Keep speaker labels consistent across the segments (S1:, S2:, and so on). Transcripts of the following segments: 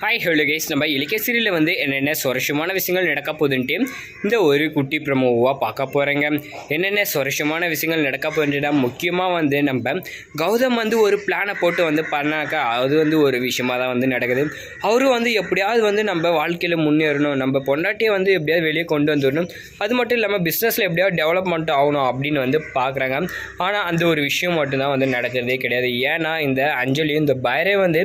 S1: Hi hello guys, நம்ம இலக்கிய சீரியலில் வந்து என்னென்ன சுவாரஸ்யமான விஷயங்கள் நடக்க போகுதுன்ட்டு இந்த ஒரு குட்டி ப்ரமோவாக பார்க்க போகிறேங்க. என்னென்ன சுவாரஸ்யமான விஷயங்கள் நடக்க போகுதுன்னா, முக்கியமாக வந்து நம்ம கௌதம் வந்து ஒரு பிளானை போட்டு வந்து பண்ணாக்கா அது வந்து ஒரு விஷயமாக தான் வந்து நடக்குது. அவரும் வந்து எப்படியாவது வந்து நம்ம வாழ்க்கையில் முன்னேறணும், நம்ம பொண்டாட்டியை வந்து எப்படியாவது வெளியே கொண்டு வந்துடணும், அது மட்டும் இல்லாமல் பிஸ்னஸில் எப்படியாவது டெவலப்மெண்ட் ஆகணும் அப்படின்னு வந்து பார்க்குறாங்க. ஆனால் அந்த ஒரு விஷயம் மட்டும்தான் வந்து நடக்கிறதே கிடையாது. ஏன்னா இந்த அஞ்சலியும் இந்த பைரே வந்து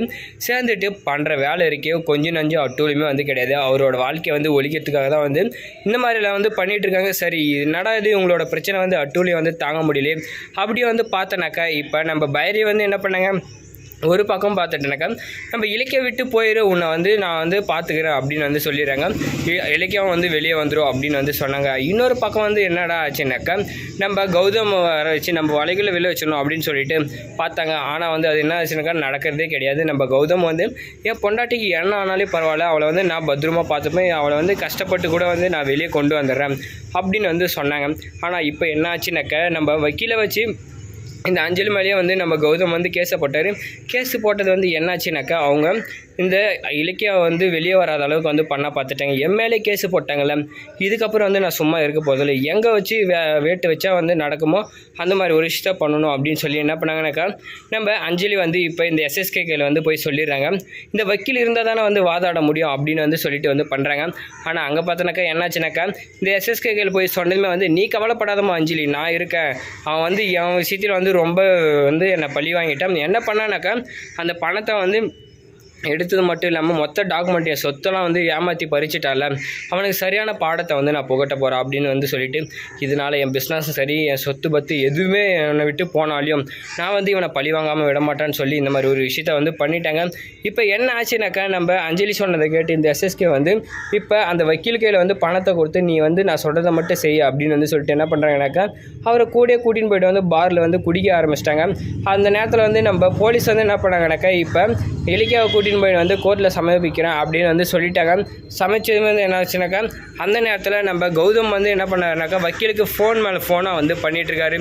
S1: சேர்ந்துட்டு பண்ணுற வேலை இருக்கே கொஞ்சம் நஞ்சம் அட்டூழியுமே வந்து கிடையாது. அவரோட வாழ்க்கையை வந்து ஒழிக்கிறதுக்காக தான் வந்து இந்த மாதிரிலாம் வந்து பண்ணிகிட்டு இருக்காங்க. சரி, என்னடா இது உங்களோட பிரச்சனை வந்து அட்டூழியம் வந்து தாங்க முடியல அப்படியே வந்து பார்த்தனாக்கா இப்போ நம்ம பைரே வந்து என்ன பண்ணாங்க, ஒரு பக்கம் பார்த்துட்டேனாக்கா நம்ம இலக்கிய விட்டு போயிடு, உன்னை வந்து நான் வந்து பார்த்துக்கிறேன் அப்படின்னு வந்து சொல்லிடுறாங்க. இலக்கியம் வந்து வெளியே வந்துடும் அப்படின்னு வந்து சொன்னாங்க. இன்னொரு பக்கம் வந்து என்னடா ஆச்சுனாக்கா நம்ம கௌதம் வர வச்சு நம்ம வலைகளை வெளியே வச்சிடணும் அப்படின்னு சொல்லிட்டு பார்த்தாங்க. ஆனால் வந்து அது என்ன ஆச்சுனாக்கா நடக்கிறதே கிடையாது. நம்ம கௌதம் வந்து என் பொண்டாட்டிக்கு என்ன ஆனாலே பரவாயில்ல, அவளை வந்து நான் பத்திரமா பார்த்துப்பேன், அவளை வந்து கஷ்டப்பட்டு கூட வந்து நான் வெளியே கொண்டு வந்துடுறேன் அப்படின்னு வந்து சொன்னாங்க. ஆனால் இப்போ என்ன ஆச்சுனாக்கா நம்ம வக்கீலை வச்சு இந்த அஞ்சலி மேலேயே வந்து நம்ம கௌதம் வந்து கேஸை போட்டார். கேஸு போட்டது வந்து என்னாச்சுனாக்கா அவங்க இந்த இலக்கியா வந்து வெளியே வராத அளவுக்கு வந்து பண்ண பார்த்துட்டாங்க. எம்எல்ஏ கேஸு போட்டாங்கல்ல, இதுக்கப்புறம் வந்து நான் சும்மா இருக்க போதில்லை, எங்கே வச்சு வேட்டு வச்சா வந்து நடக்குமோ அந்த மாதிரி ஒரு விஷயத்த பண்ணணும் அப்படின்னு சொல்லி என்ன பண்ணாங்கனாக்கா நம்ம அஞ்சலி வந்து இப்போ இந்த எஸ்எஸ்கேல வந்து போய் சொல்லிடுறாங்க. இந்த வக்கீல் இருந்தால் தானே வந்து வாதாட முடியும் அப்படின்னு வந்து சொல்லிட்டு வந்து பண்ணுறாங்க. ஆனால் அங்கே பார்த்தோன்னாக்கா என்னாச்சுனாக்கா இந்த எஸ்எஸ்கேல போய் சொன்னதுமே வந்து நீ கவலைப்படாதம்மா அஞ்சலி, நான் இருக்கேன், அவன் வந்து என் விஷயத்தில் வந்து ரொம்ப வந்து என்னை பழி வாங்கிட்டான், என்ன பண்ணானாக்கா அந்த பணத்தை வந்து எடுத்தது மட்டும் இல்லாமல் மொத்த டாக்குமெண்ட் என் சொத்தெல்லாம் வந்து ஏமாற்றி பறிச்சிட்டால, அவனுக்கு சரியான பாடத்தை வந்து நான் புகட்ட போகிறேன் அப்படின்னு வந்து சொல்லிவிட்டு இதனால் என் பிஸ்னஸும் சரி என் சொத்து பத்து எதுவுமே என்னை விட்டு போனாலையும் நான் வந்து இவனை பழி வாங்காமல் விட மாட்டான்னு சொல்லி இந்த மாதிரி ஒரு விஷயத்த வந்து பண்ணிட்டாங்க. இப்போ என்ன ஆச்சுனாக்கா நம்ம அஞ்சலி சொன்னதை கேட்டு இந்த எஸ்எஸ்கே வந்து இப்போ அந்த வக்கீல் கையில் வந்து பணத்தை கொடுத்து நீ வந்து நான் சொல்கிறத மட்டும் செய்ய அப்படின்னு வந்து சொல்லிட்டு என்ன பண்ணுறாங்கனாக்கா அவரை கூட்டின்னு போய்ட்டு வந்து பாரில் வந்து குடிக்க ஆரம்பிச்சிட்டாங்க. அந்த நேரத்தில் வந்து நம்ம போலீஸ் வந்து என்ன பண்ணாங்கனாக்கா இப்போ இலக்கியாவை கூட்டின்னு போய் வந்து கோர்ட்டில் சமர்ப்பிக்கிறேன் அப்படின்னு வந்து சொல்லிட்டாங்க. சமைச்சது வந்து என்ன ஆச்சுனாக்கா அந்த நேரத்தில் நம்ம கௌதம் வந்து என்ன பண்ணாருனாக்கா வக்கீலுக்கு ஃபோன் மேலே ஃபோனாக வந்து பண்ணிகிட்ருக்காரு.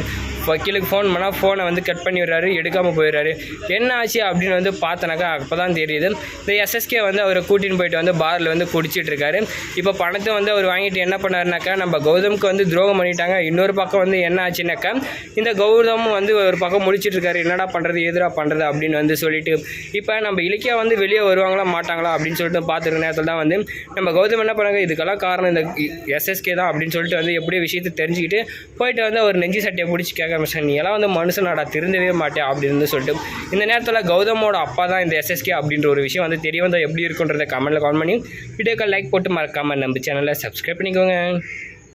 S1: வக்கீலுக்கு ஃபோன் பண்ணால் ஃபோனை வந்து கட் பண்ணி விடுறாரு, எடுக்காமல் போயிடுறாரு. என்ன ஆச்சு அப்படின்னு வந்து பார்த்தனாக்கா அப்போ தான் தெரியுது இந்த எஸ்எஸ்கே வந்து அவரை கூட்டின்னு போயிட்டு வந்து பாரில் வந்து குடிச்சிட்ருக்காரு. இப்போ பணத்தை வந்து அவர் வாங்கிட்டு என்ன பண்ணாருனாக்கா நம்ம கௌதமுக்கு வந்து துரோகம் பண்ணிட்டாங்க. இன்னொரு பக்கம் வந்து என்ன ஆச்சுனாக்கா இந்த கௌதம் வந்து ஒரு பக்கம் முடிச்சிட்ருக்காரு, என்னடா பண்ணுறது எதிராக பண்ணுறது அப்படின்னு வந்து சொல்லிட்டு இப்போ நம்ம இலக்கியா வந்து வெளியே வருவாங்களா மாட்டாங்களா அப்படின்னு சொல்லிட்டு பார்த்துருக்க நேரத்தில் தான் வந்து நம்ம கௌதம் என்ன பண்ணாங்க, இதுக்கெல்லாம் காரணம் இந்த எஸ்எஸ்கே தான் அப்படின்னு சொல்லிட்டு வந்து எப்படியோ விஷயத்தை தெரிஞ்சுக்கிட்டு போயிட்டு வந்து அவர் நெஞ்சு சட்டையை பிடிச்சி கேட்க ஆரம்பிச்சாங்க, நீ எல்லாம் வந்து மனுஷனாடா திருந்தவே மாட்டேன் அப்படின்னு சொல்லிட்டு இந்த நேரத்தில் கௌதமோட அப்பா தான் இந்த எஸ்எஸ்கே அப்படின்ற ஒரு விஷயம் வந்து தெரிய வந்தால் எப்படி இருக்குன்றதை கமெண்ட்டில் கால் பண்ணி வீடியோக்கு லைக் போட்டு மறக்காமல் நம்ம சேனலை சப்ஸ்கிரைப் பண்ணிக்கோங்க.